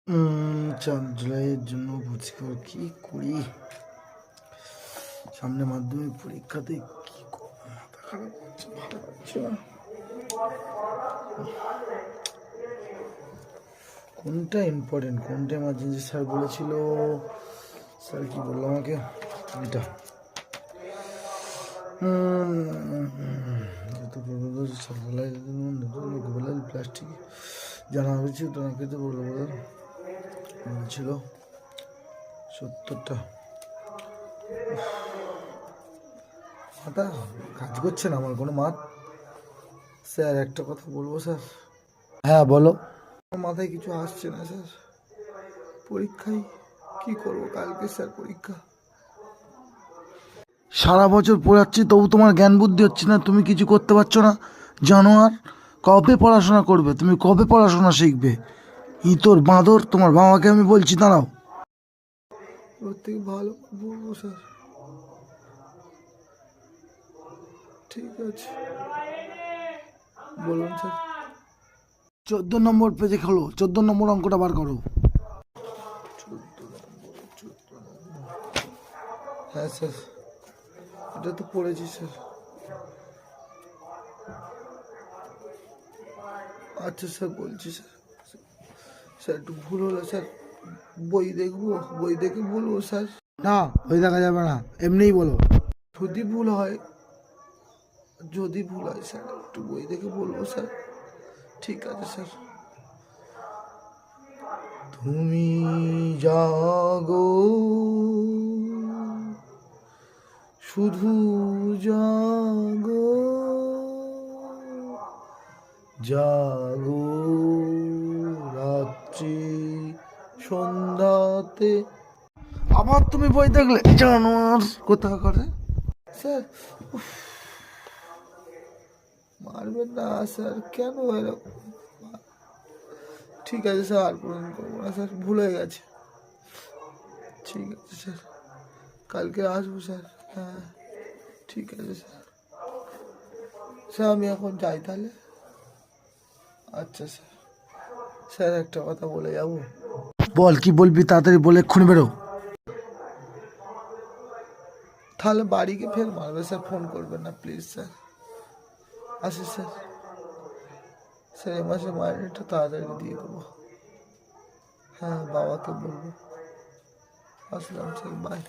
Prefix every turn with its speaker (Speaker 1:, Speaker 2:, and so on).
Speaker 1: জুলাইয়ের জন্য বুঝি কি করি, সামনে মাধ্যমিক পরীক্ষাতে কি করবো, মাথা খারাপ হচ্ছে, ভালো লাগছে না। কোনটা ইম্পর্টেন্ট, কোনটা এমার্জেন্সি? স্যার বলেছিল, স্যার কি বললো আমাকে, এটা প্লাস্টিক জানা হয়েছে, তোমাকে তো বলেছিল 70টা। মাথা কাজ করছে না আমার কোনো মাত। স্যার একটা কথা বলবো স্যার? হ্যাঁ বলো। মাথায় কিছু আসছে না স্যার, পরীক্ষায় কি করবো, কালকে স্যার পরীক্ষা। সারা বছর পড়াচ্ছি তবু তোমার জ্ঞান বুদ্ধি হচ্ছে না, তুমি কিছু করতে পারছো না জানোয়ার। কবে পড়াশোনা করবে তুমি, কবে পড়াশোনা শিখবে? তোর বাঁদর, তোমার বাবাকে আমি বলছি, দাঁড়াও। ওর থেকে ভালো বলবো স্যার, ঠিক আছে বলুন স্যার। 14 নম্বর পেজে খোলো, 14 নম্বর অঙ্কটা বার করো। 14 নম্বর। হ্যাঁ স্যার, এটা তো পড়েছি স্যার। আচ্ছা স্যার বলছি স্যার। স্যার একটু ভুল হলো স্যার, বই দেখবো, বই দেখে বলবো স্যার। না, বই দেখা যাবে না, এমনিই বলো। যদি ভুল হয়, যদি ভুল হয় স্যার একটু বই দেখে বলবো স্যার, ঠিক আছে স্যার। তুমি জাগো, শুধু জাগো, জাগো রাত্রি সন্ধ্যাতে। আবার তুমি বই দেখলে, জানোয়ার কোথা করে। স্যার মারবেন না স্যার, কেন এরকম? ঠিক আছে স্যার, আর পূরণ করবো না স্যার, ভুল হয়ে গেছে। ঠিক আছে স্যার, কালকে আসবো স্যার। হ্যাঁ ঠিক আছে স্যার। স্যার আমি এখন যাই তাহলে। আচ্ছা স্যার। স্যার একটা কথা বলে যাবো। বল, কি বলবি তাড়াতাড়ি বলে এক্ষুনি বেরো। তাহলে বাড়িকে ফের মারবে স্যার, ফোন করবেন না প্লিজ স্যার। আসি স্যার। স্যার এ মাসে মাইনেটা তাড়াতাড়ি দিয়ে দেবো। হ্যাঁ বাবাকে বলবো। আসলাম স্যার, বাই।